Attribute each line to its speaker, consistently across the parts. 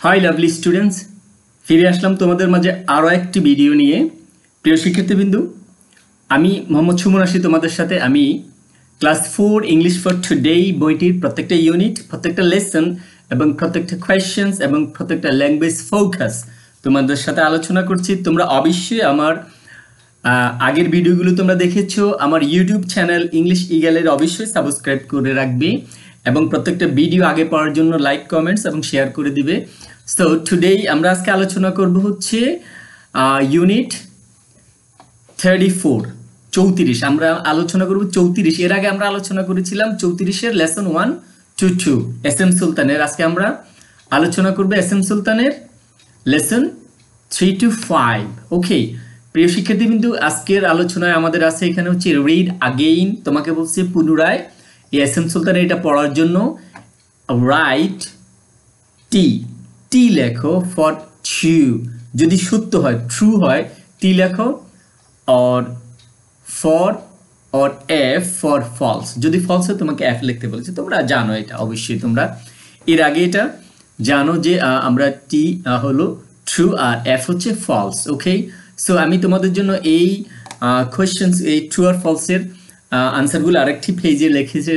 Speaker 1: High lovely students, ফিরে আসলাম তোমাদের মাঝে আরও একটি ভিডিও নিয়ে। প্রিয় শিক্ষার্থীবৃন্দু, আমি মোহাম্মদ সুমন আসি তোমাদের সাথে। আমি ক্লাস 4 ইংলিশ ফর টুডে বইটির প্রত্যেকটা ইউনিট, প্রত্যেকটা লেসন এবং প্রত্যেকটা কোয়েশ্চেন্স এবং প্রত্যেকটা ল্যাঙ্গুয়েজ ফোকাস তোমাদের সাথে আলোচনা করছি। তোমরা অবশ্যই আমার আগের ভিডিওগুলো তোমরা দেখেছো। আমার ইউটিউব চ্যানেল ইংলিশ ইগলের অবশ্যই সাবস্ক্রাইব করে রাখবে এবং প্রত্যেকটা ভিডিও আগে পাওয়ার জন্য লাইক, কমেন্টস এবং শেয়ার করে দিবে। সো টুডে আমরা আজকে আলোচনা করব হচ্ছে ইউনিট 34 আমরা আলোচনা করব 34। এর আগে আমরা আলোচনা করেছিলাম 34-এর লেসন 1 to 2 এস এম সুলতানের। আজকে আমরা আলোচনা করব এস এম সুলতানের লেসন 3 to 5। ওকে প্রিয় শিক্ষার্থীবৃন্দু, আজকের আলোচনায় আমাদের আছে এখানে হচ্ছে রিড আগেইন। তোমাকে বলছে পুনরায় এস এম সুলতানের এটা পড়ার জন্য। রাইট টি লেখো ফর ট্রু, যদি সত্য হয় ট্রু হয় টি লেখো, or for or F for false, যদি ফলস হয় তোমাকে এফ লিখতে বলেছে। তোমরা জানো এটা, অবশ্যই তোমরা এর আগে এটা জানো যে আমরা টি হলো ট্রু আর এফ হচ্ছে ফলস। ওকে, সো আমি তোমাদের জন্য এই কোয়েশ্চেন্স, এই ট্রু আর ফলসের আনসারগুলো আরেকটি পেজে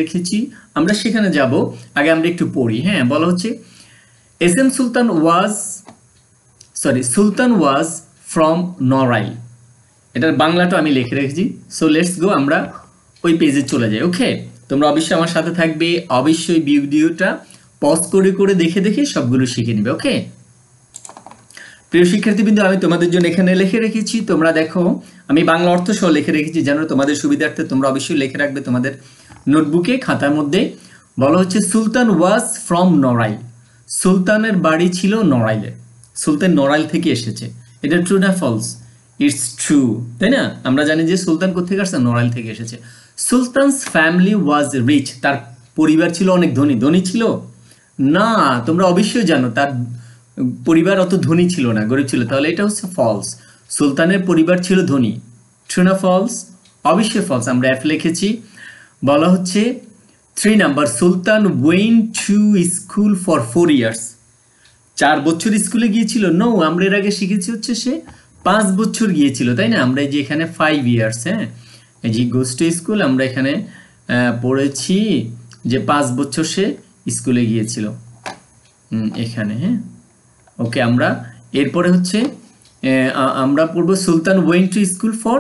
Speaker 1: রেখেছি। আমরা সেখানে যাব, আগে আমরা একটু পড়ি। হ্যাঁ, বলা হচ্ছে S M Sultan was from Narail. এটার বাংলাটা আমি লিখে রেখেছি। সো লেটস গো, আমরা ওই পেজে চলে যাই। ওকে, তোমরা অবশ্যই আমার সাথে থাকবে, অবশ্যই ভিডিওটা পজ করে দেখে সবগুলো শিখে নিবে। ওকে প্রিয় শিক্ষার্থীবৃন্দ, আমি তোমাদের জন্য এখানে লিখে রেখেছি, তোমরা দেখো। আমি বাংলা অর্থ সহ লিখে রেখেছি যেন তোমাদের সুবিধার্থে তোমরা অবশ্যই লিখে রাখবে তোমাদের নোটবুকে, খাতার মধ্যে। বলা হচ্ছে সুলতান ওয়াজ ফ্রম নড়াইল। সুলতানের বাড়ি ছিল নড়াইলে। সুলতান নড়াইল থেকে এসেছে। এটা ট্রু না ফলস? ইটস ট্রু, তাই না? আমরা জানি যে সুলতান কোথেকে আসছে, নড়াইল থেকে এসেছে। সুলতানস ফ্যামিলি ওয়াজ রিচ, তার পরিবার ছিল অনেক ধনী ছিল না। তোমরা অবশ্যই জানো তার পরিবার অত ধনী ছিল না, গরিব ছিল। তাহলে এটা হচ্ছে ফলস। সুলতানের পরিবার ছিল ধনী। ট্রু না ফলস? অবশ্যই ফলস, আমরা এফ লিখেছি। বলা হচ্ছে 3 number, Sultan went to school for 4 years। 4 বছর স্কুলে গিয়েছিল। নো, আমরা এর আগে শিখেছি হচ্ছে সে 5 বছর গিয়েছিল, তাই না? আমরা এই যে এখানে 5 years, হ্যাঁ, এই যে গোস টু স্কুল, আমরা এখানে পড়েছি যে 5 বছর সে স্কুলে গিয়েছিল এখানে। হ্যাঁ, ওকে, আমরা এরপরে হচ্ছে আমরা পড়বো Sultan went to school for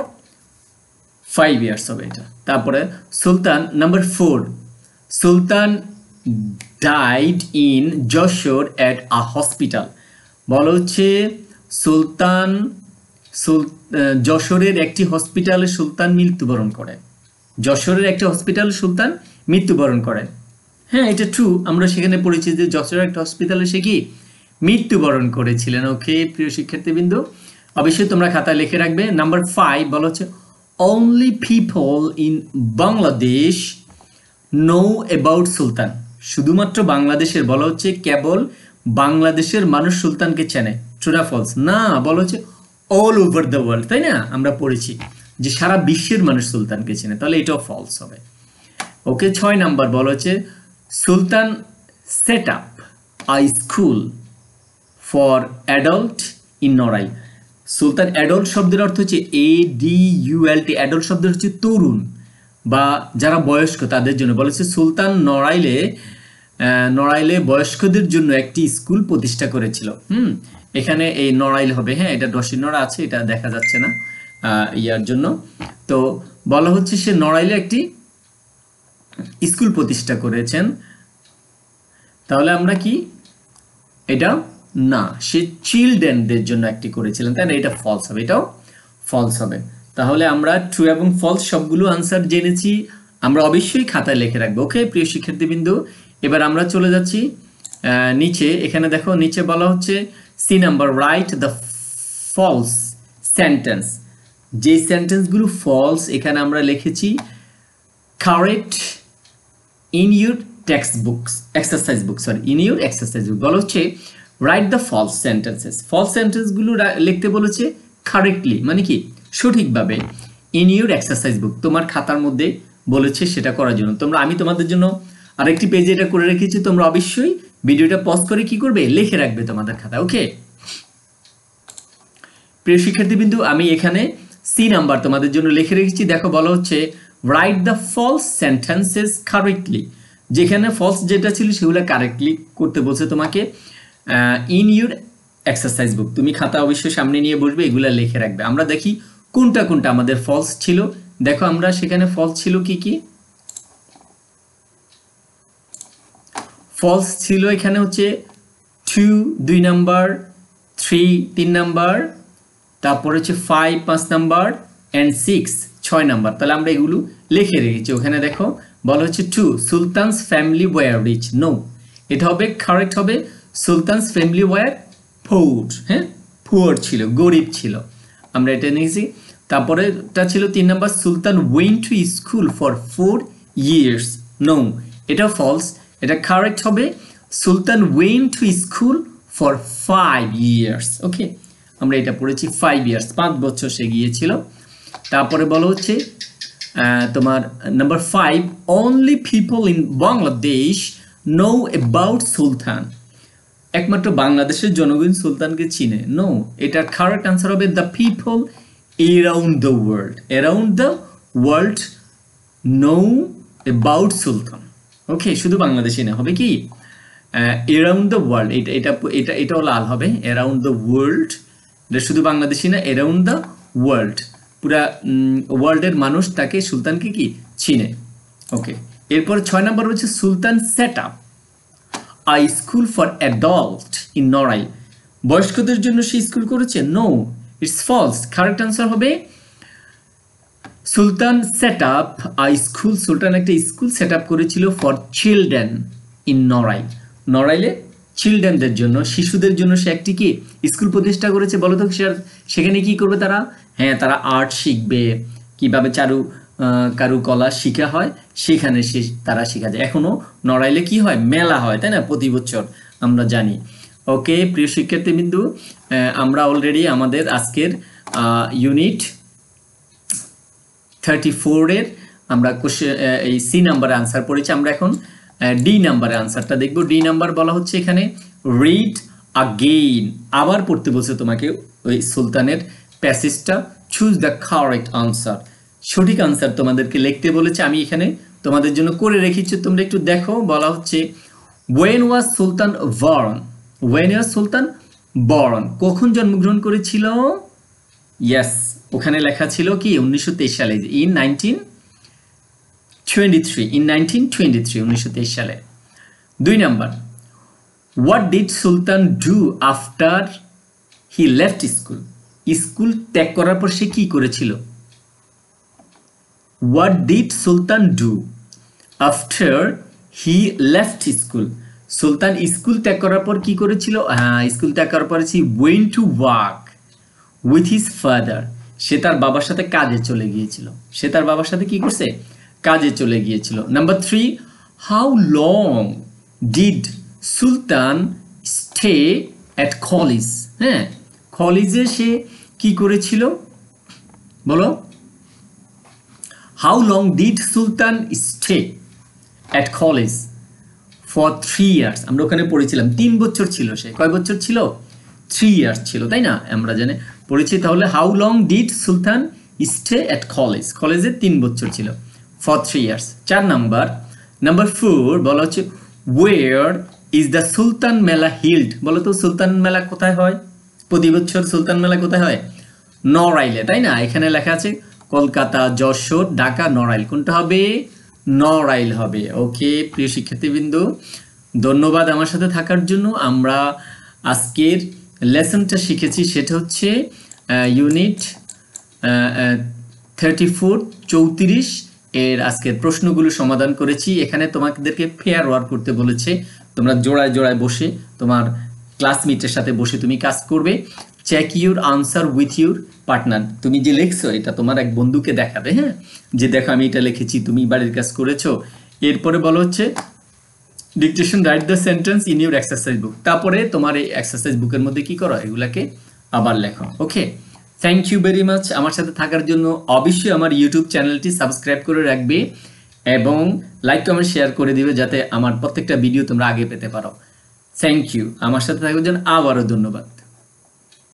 Speaker 1: 5 years হবে এটা। তারপরে Sultan number 4, Sultan died in Jessore at a hospital. বলা হচ্ছে সুলতান যশোরের একটি হসপিটালে সুলতান মৃত্যুবরণ করেন। যশোরের একটি হসপিটালে সুলতান মৃত্যুবরণ করেন। হ্যাঁ, এটা ট্রু, আমরা সেখানে পড়েছি যে যশোরের একটা হসপিটালে সে কি মৃত্যুবরণ করেছিলেন। ওকে প্রিয় শিক্ষার্থীবৃন্দ, অবশ্যই তোমরা খাতায় লিখে রাখবে। নাম্বার 5 বলা হচ্ছে only people in Bangladesh know about Sultan. শুধুমাত্র বাংলাদেশের, বলা হচ্ছে কেবল বাংলাদেশের মানুষ সুলতানকে চেনে। ট্রু না ফলস? না, বলা হচ্ছে অল ওভার দ্য ওয়ার্ল্ড, তাই না? আমরা পড়েছি যে সারা বিশ্বের মানুষ সুলতানকে চেনে, তাহলে এটাও ফলস হবে। ওকে, 6 নাম্বার বলা হচ্ছে Sultan set up a school for adult in Narail. Sultan adult শব্দের অর্থ হচ্ছে ADULT। অ্যাডাল্ট শব্দের হচ্ছে তরুণ বা যারা বয়স্ক, তাদের জন্য। বলেছে সুলতান নড়াইলে বয়স্কদের জন্য একটি স্কুল প্রতিষ্ঠা করেছিল। এখানে এই নড়াইল হবে, হ্যাঁ, এটা ডসি নড়া আছে, এটা দেখা যাচ্ছে না ইয়ার জন্য। তো বলা হচ্ছে সে নড়াইলে একটি স্কুল প্রতিষ্ঠা করেছেন। তাহলে আমরা কি এটা না, সে চিলড্রেনদের জন্য একটি করেছিলেন, তাই না? এটা ফলস হবে, এটাও ফলস হবে। তাহলে আমরা ট্রু এবং ফলস সবগুলো আনসার জেনেছি, আমরা অবশ্যই খাতায় লিখে রাখবো। ওকে প্রিয় শিক্ষার্থীবৃন্দু, এবার আমরা চলে যাচ্ছি নিচে। এখানে দেখো, নিচে বলা হচ্ছে C number, write the false sentence. যে সেন্টেন্সগুলো ফলস এখানে আমরা লিখেছি correct in your textbooks, exercise book, sorry, in your exercise book. বলা হচ্ছে write the false sentences. False সেন্টেন্সগুলো লিখতে বলেছে কারেক্টলি, মানে কি সঠিকভাবে, ইন ইউর এক্সারসাইজ বুক, তোমার খাতার মধ্যে বলেছে সেটা করার জন্য। আমি তোমাদের জন্য আরেকটি পেজে এটা করে রেখেছি, তোমরা অবশ্যই ভিডিওটা পজ করে কি করবে, লিখে রাখবে তোমাদের খাতা। ওকে প্রিয় শিক্ষার্থীবৃন্দু, আমি এখানে সি নাম্বার তোমাদের জন্য লিখে রেখেছি। দেখো বলা হচ্ছে write the false sentences correctly. যেখানে ফলস যেটা ছিল সেগুলো কারেক্টলি করতে বলছে তোমাকে ইন ইউর এক্সারসাইজ বুক। তুমি খাতা অবশ্যই সামনে নিয়ে বসবে, এগুলো লিখে রাখবে। আমরা দেখি কোনটা কোনটা আমাদের ফলস ছিল। দেখো আমরা সেখানে ফলস ছিল কি কি। ফলস ছিল এখানে হচ্ছে 2 2 নাম্বার, 3 3 নাম্বার, তারপর হচ্ছে 5 5 নাম্বার অ্যান্ড 6 6 নাম্বার। তাহলে আমরা এগুলো লিখে রেখেছি। ওখানে দেখো বলা হচ্ছে 2 Sultan's family were rich. No, এটা হবে কারেক্ট হবে সুলতানস ফ্যামিলি ওয়্যার পুয়ার। হ্যাঁ, পুয়ার ছিল, গরিব ছিল, আমরা এটা নিয়েছি। তারপরে এটা ছিল 3 number Sultan went to school for 4 years। No, এটা ফলস, এটা কারেক্ট হবে Sultan went to school for 5 years। Okay, আমরা এটা পড়েছি 5 years, 5 বছর সে গিয়েছিল। তারপরে বলা হচ্ছে তোমার number 5 only people in Bangladesh know about Sultan. একমাত্র বাংলাদেশের জনগণ সুলতানকে চিনে। নো, এটার কারেক্ট আনসার হবে the people around the world. Around the world know about Sultan. Okay, শুধু বাংলাদেশে না, হবে কি অ্যারাউন্ড দ্য ওয়ার্ল্ড। এটাও লাল হবে, অ্যারাউন্ড দ্য ওয়ার্ল্ড। এটা শুধু বাংলাদেশি না, অ্যারাউন্ড দ্য ওয়ার্ল্ড, পুরা ওয়ার্ল্ডের মানুষ তাকে সুলতানকে কি চিনে। ওকে, এরপর 6 নাম্বার হচ্ছে Sultan set up a school for adult in Narail. বয়স্কদের জন্য সে স্কুল করেছে। No, it's false. Correct answer হবে Sultan set up a school. Sultan একটা স্কুল সেট আপ করেছিল ফর চিলড্রেন ইন নড়াইল। নড়াইলে চিলড্রেনদের জন্য, শিশুদের জন্য সে একটি কি স্কুল প্রতিষ্ঠা করেছে। বলো তো সেখানে কি করবে তারা? হ্যাঁ, তারা আর্ট শিখবে, কিভাবে কারুকলা শিখা হয় সেখানে তারা শেখা যায়। এখনো নড়াইলে কি হয়, মেলা হয়, তাই না, প্রতি বছর আমরা জানি। ওকে প্রিয় শিক্ষার্থীবৃন্দু, আমরা অলরেডি আমাদের আজকের ইউনিট 34 এর আমরা এই সি নাম্বারে আনসার পড়েছি। আমরা এখন ডি নাম্বারে আনসারটা দেখব। ডি নাম্বার বলা হচ্ছে এখানে রিড আগেইন, আবার পড়তে বলছে তোমাকে ওই সুলতানের প্যাসেজটা। চুজ দ্য কারেক্ট আনসার, সঠিক আনসার তোমাদেরকে লিখতে বলেছে। আমি এখানে তোমাদের জন্য করে রেখেছি, তোমরা একটু দেখো। বলা হচ্ছে when was Sultan born. When was Sultan born, কখন জন্মগ্রহণ করেছিল? ইয়েস, ওখানে লেখা ছিল কি 1923 সালে, ইন 1923, ইন 1923, 1923 সালে। 2 number what did Sultan do after he left school. School ত্যাগ করার পর সে কি করেছিল? What did Sultan do after he left school. Sultan school ত্যাগ করার পর কি করেছিল? হ্যাঁ, স্কুল ত্যাগ করার পর she went to work with his father. সে তার বাবার সাথে কাজে চলে গিয়েছিল। সে তার বাবার সাথে কি করছে? কাজে চলে গিয়েছিল। Number 3 how long did Sultan stay at college. হ্যাঁ, কলেজে সে কি করেছিল বলো? How long did Sultan stay at college for 3 years। আমরা ওখানে পড়েছিলাম 3 বছর ছিল সে। কয় বছর ছিল? 3 years ছিল, তাই না, আমরা জানি পড়েছি। তাহলে how long did Sultan stay at college, কলেজে 3 বছর ছিল, ফর 3 years। 4 নাম্বার 4 বলা হচ্ছে ওয়েয়ার ইজ দ্য সুলতান মেলা হিল্ড। বলো তো সুলতান মেলা কোথায় হয়? প্রতি বছর সুলতান মেলা কোথায় হয়? নড়াইলে, তাই না। এখানে লেখা আছে কলকাতা, যশোর, ঢাকা, নড়াইল। কোনটা হবে? নড়াইল হবে। ওকে প্রিয় শিক্ষার্থীবৃন্দ, ধন্যবাদ আমার সাথে থাকার জন্য। আমরা আজকের লেসনটা শিখেছি, সেটা হচ্ছে ইউনিট 34 এর আজকের প্রশ্নগুলো সমাধান করেছি। এখানে তোমাদেরকে পেয়ার ওয়ার্ক করতে বলেছে। তোমরা জোড়ায় জোড়ায় বসে তোমার ক্লাসমেটের সাথে বসে তুমি কাজ করবে। Check your answer with your partner. তুমি যে লিখছো এটা তোমার এক বন্ধুকে দেখাবে, হ্যাঁ, যে দেখো আমি এটা লিখেছি, তুমি বাড়ির কাজ করেছো। এরপরে বলা হচ্ছে dictation write the sentence in your exercise বুক। তারপরে তোমার এই এক্সারসাইজ বুকের মধ্যে কি করো? এগুলাকে আবার লেখো। ওকে, থ্যাংক ইউ ভেরি মাচ আমার সাথে থাকার জন্য। অবশ্যই আমার ইউটিউব চ্যানেলটি সাবস্ক্রাইব করে রাখবে এবং লাইক কমেন্ট শেয়ার করে দিবে, যাতে আমার প্রত্যেকটা ভিডিও তোমরা আগে পেতে পারো। থ্যাংক ইউ, আমার সাথে থাকার জন্য আবারও ধন্যবাদ।